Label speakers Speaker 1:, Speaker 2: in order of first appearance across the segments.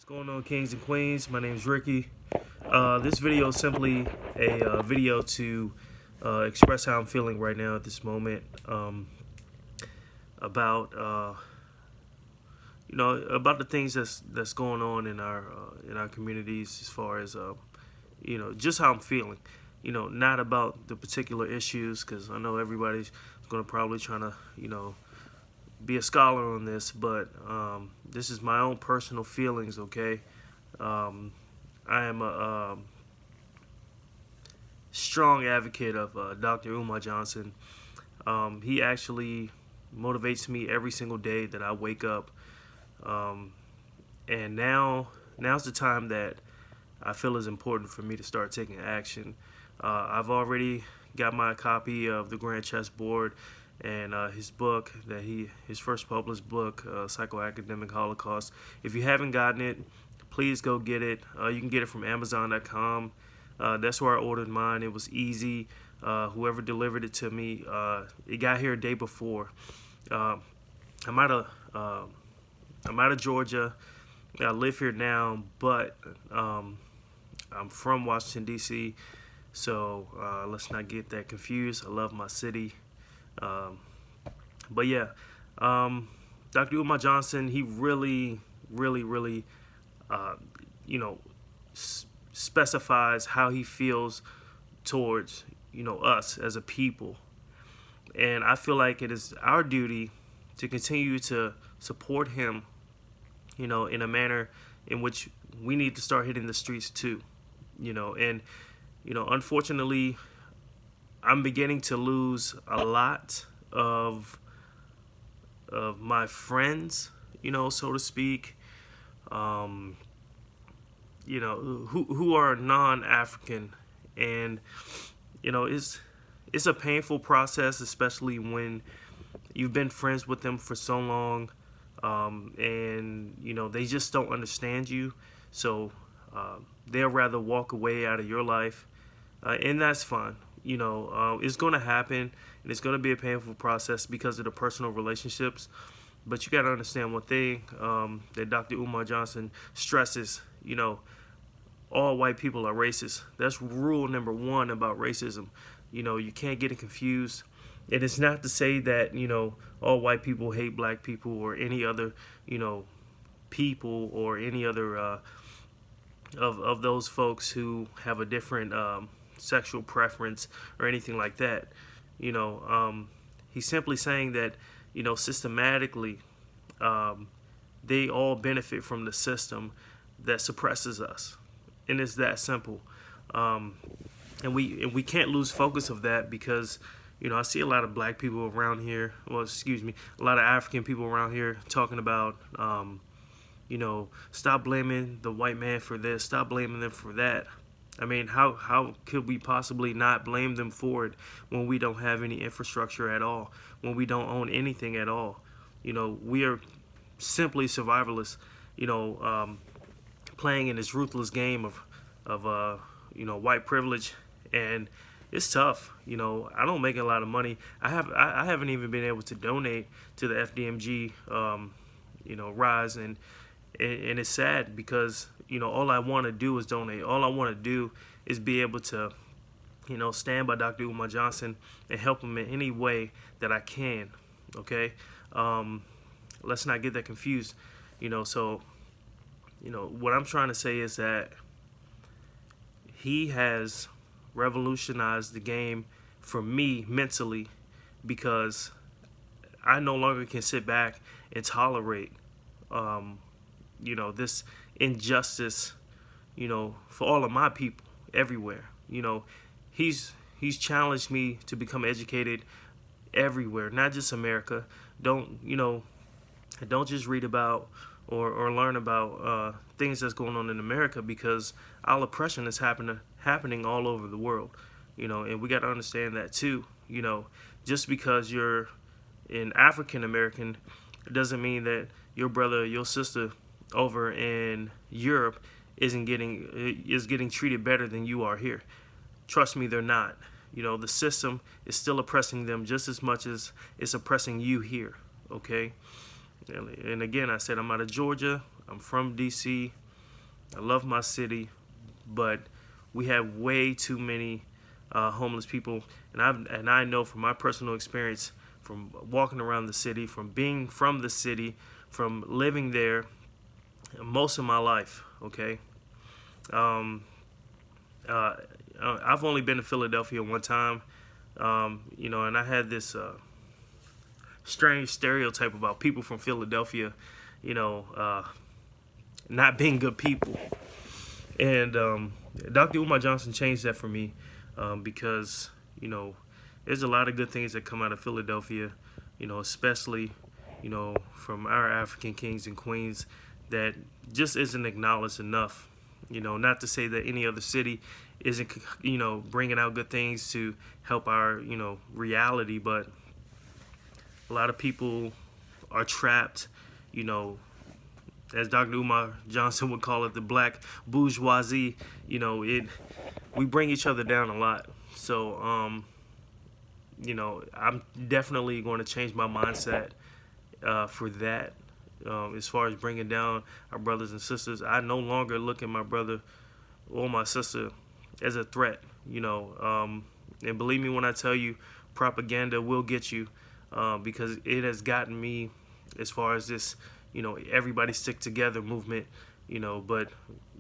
Speaker 1: What's going on, kings and queens? My name is Ricky. This video is simply a video to express how I'm feeling right now at this moment, about about the things that's going on in our communities, as far as just how I'm feeling. Not about the particular issues, because I know everybody's going to probably trying to be a scholar on this, but this is my own personal feelings. Okay. I am a strong advocate of Dr. Umar Johnson. He actually motivates me every single day that I wake up. And now's the time that I feel is important for me to start taking action. I've already got my copy of the Grand Chessboard and his book, his first published book, Psychoacademic Holocaust. If you haven't gotten it, please go get it. You can get it from Amazon.com. That's where I ordered mine. It was easy. Whoever delivered it to me, it got here a day before. I'm out of Georgia. I live here now, but I'm from Washington, D.C., so let's not get that confused. I love my city. But yeah, Dr. Umar Johnson, he really specifies how he feels towards us as a people, and I feel like it is our duty to continue to support him, in a manner in which we need to start hitting the streets too. And unfortunately, I'm beginning to lose a lot of my friends, so to speak, who are non-African, and it's a painful process, especially when you've been friends with them for so long, and they just don't understand you, so they'll rather walk away out of your life, and that's fine. It's going to happen, and it's going to be a painful process because of the personal relationships. But you got to understand one thing, that Dr. Umar Johnson stresses. All white people are racist. That's rule number one about racism. You can't get it confused. And it's not to say that all white people hate black people or any other people, or any other of those folks who have a different sexual preference or anything like that. He's simply saying that systematically, they all benefit from the system that suppresses us, and it's that simple. And we can't lose focus of that, because I see a lot of black people around here, well, excuse me, a lot of African people around here talking about stop blaming the white man for this, stop blaming them for that. I mean, how could we possibly not blame them for it when we don't have any infrastructure at all, when we don't own anything at all? We are simply survivalists, playing in this ruthless game of white privilege, and it's tough. I don't make a lot of money. I haven't even been able to donate to the FDMG rise, and it's sad, because all I want to do is donate. All I want to do is be able to stand by Dr. Umar Johnson and help him in any way that I can. Okay. Let's not get that confused. So what I'm trying to say is that he has revolutionized the game for me mentally, because I no longer can sit back and tolerate this injustice for all of my people everywhere. He's challenged me to become educated everywhere, not just America. Don't just read about or learn about things that's going on in America, because our oppression is happening all over the world. And we got to understand that too. Just because you're an African American doesn't mean that your brother or your sister over in Europe is getting treated better than you are here. Trust me, they're not. The system is still oppressing them just as much as it's oppressing you here. Okay. And again, I said I'm out of Georgia. I'm from D.C. I love my city, but we have way too many homeless people, and I know from my personal experience, from walking around the city, from being from the city, from living there most of my life. Okay, um, uh, I've only been to Philadelphia one time, and I had this strange stereotype about people from Philadelphia, you know, not being good people. And Dr. Umar Johnson changed that for me because, there's a lot of good things that come out of Philadelphia, especially, from our African kings and queens that just isn't acknowledged enough. Not to say that any other city isn't, bringing out good things to help our, reality, but a lot of people are trapped, you know, as Dr. Umar Johnson would call it, the black bourgeoisie. We bring each other down a lot. So, I'm definitely going to change my mindset for that. As far as bringing down our brothers and sisters, I no longer look at my brother or my sister as a threat. And believe me when I tell you, propaganda will get you because it has gotten me as far as this, everybody stick together movement, but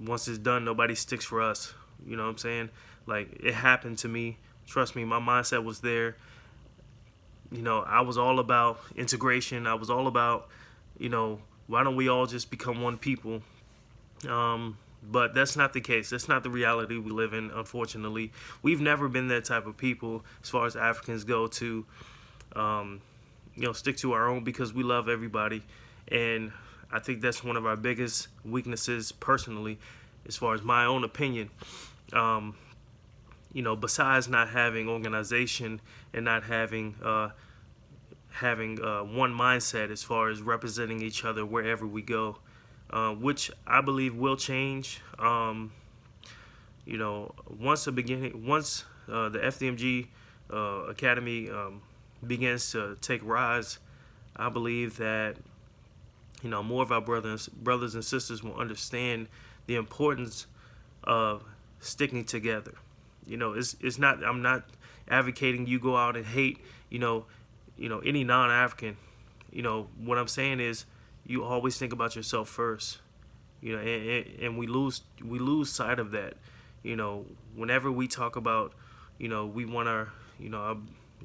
Speaker 1: once it's done, nobody sticks for us. You know what I'm saying? Like, it happened to me. Trust me, my mindset was there. I was all about integration. I was all about, why don't we all just become one people? But that's not the case. That's not the reality we live in, unfortunately. We've never been that type of people as far as Africans go to, stick to our own because we love everybody. And I think that's one of our biggest weaknesses personally, as far as my own opinion. Besides not having organization and not having one mindset as far as representing each other wherever we go, which I believe will change. Once the FDMG Academy begins to take rise, I believe that more of our brothers and sisters will understand the importance of sticking together. It's not. I'm not advocating you go out and hate. Any non-African. What I'm saying is, you always think about yourself first. And we lose sight of that. Whenever we talk about, we want our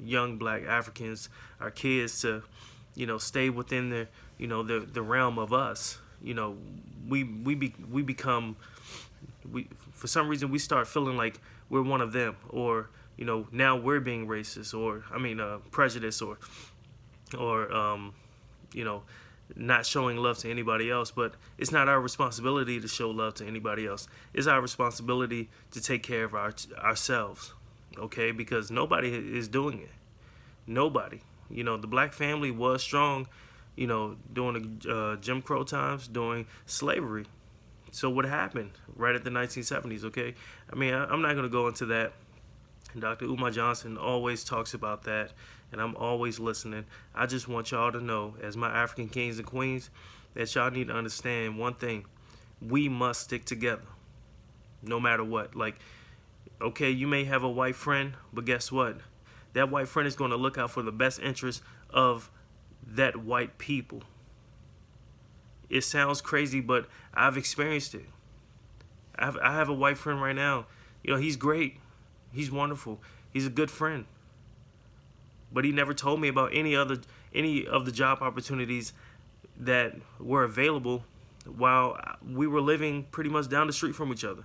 Speaker 1: young black Africans, our kids to, stay within the realm of us. We become, for some reason we start feeling like we're one of them, or now we're being racist, or prejudiced, or not showing love to anybody else. But it's not our responsibility to show love to anybody else. It's our responsibility to take care of ourselves, okay? Because nobody is doing it. Nobody. The black family was strong, during the Jim Crow times, during slavery. So what happened right at the 1970s, okay? I'm not going to go into that. And Dr. Umar Johnson always talks about that, and I'm always listening. I just want y'all to know, as my African kings and queens, that y'all need to understand one thing. We must stick together, no matter what. Like, okay, you may have a white friend, but guess what? That white friend is going to look out for the best interest of that white people. It sounds crazy, but I've experienced it. I have a white friend right now. He's great. He's wonderful. He's a good friend. But he never told me about any of the job opportunities that were available while we were living pretty much down the street from each other.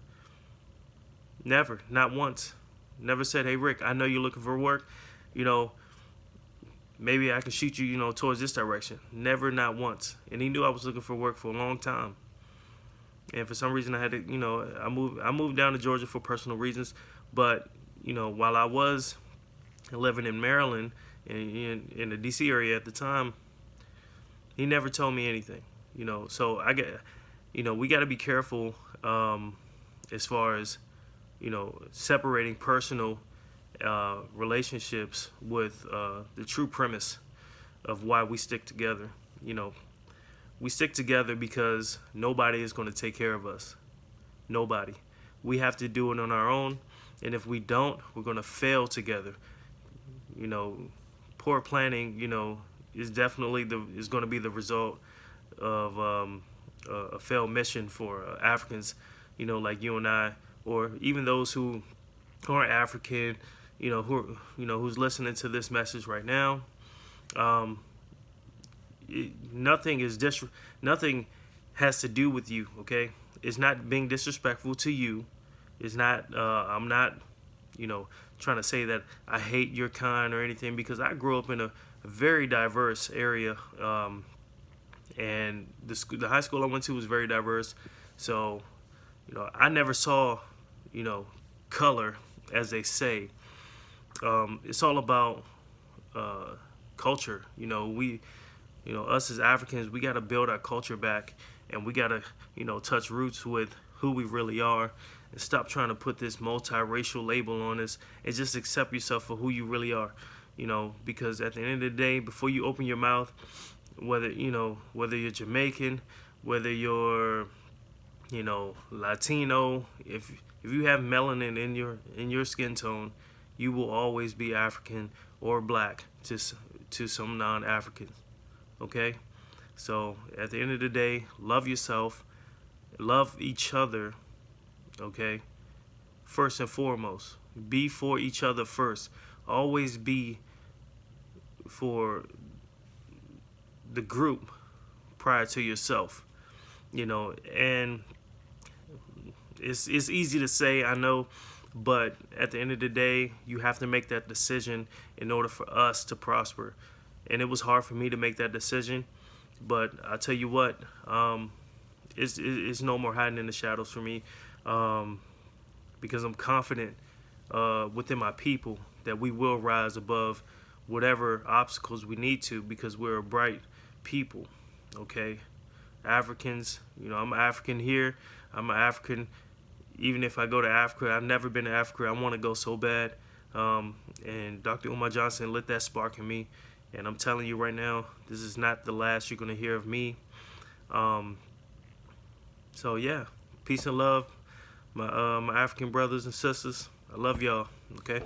Speaker 1: Never, not once. Never said, "Hey Rick, I know you're looking for work. Maybe I can shoot you, towards this direction." Never, not once. And he knew I was looking for work for a long time. And for some reason I had to, I moved down to Georgia for personal reasons. But, while I was living in Maryland, in the D.C. area at the time, he never told me anything. So we got to be careful as far as, separating personal relationships with the true premise of why we stick together. We stick together because nobody is going to take care of us. Nobody. We have to do it on our own, and if we don't, we're going to fail together. You know, poor planning, is definitely is going to be the result of a failed mission for Africans, like you and I, or even those who aren't African, who's listening to this message right now. Um, nothing has to do with you. Okay, it's not being disrespectful to you. It's not. I'm not, trying to say that I hate your kind or anything, because I grew up in a very diverse area, and the high school I went to was very diverse. So, I never saw, color, as they say. It's all about culture. Us as Africans, we got to build our culture back, and we got to, touch roots with who we really are, and stop trying to put this multiracial label on us, and just accept yourself for who you really are. Because at the end of the day, before you open your mouth, whether you're Jamaican, whether you're Latino, if you have melanin in your skin tone, you will always be African or black to some non-Africans. Okay? So at the end of the day, love yourself, love each other, okay? First and foremost, be for each other first. Always be for the group prior to yourself. And it's easy to say, I know, but at the end of the day, you have to make that decision in order for us to prosper. And it was hard for me to make that decision, but I tell you what, it's no more hiding in the shadows for me, because I'm confident within my people that we will rise above whatever obstacles we need to, because we're a bright people. Okay, Africans, I'm an African here. I'm an African. Even if I go to Africa, I've never been to Africa. I want to go so bad. And Dr. Umar Johnson lit that spark in me. And I'm telling you right now, this is not the last you're going to hear of me. So yeah, peace and love, my African brothers and sisters. I love y'all. Okay.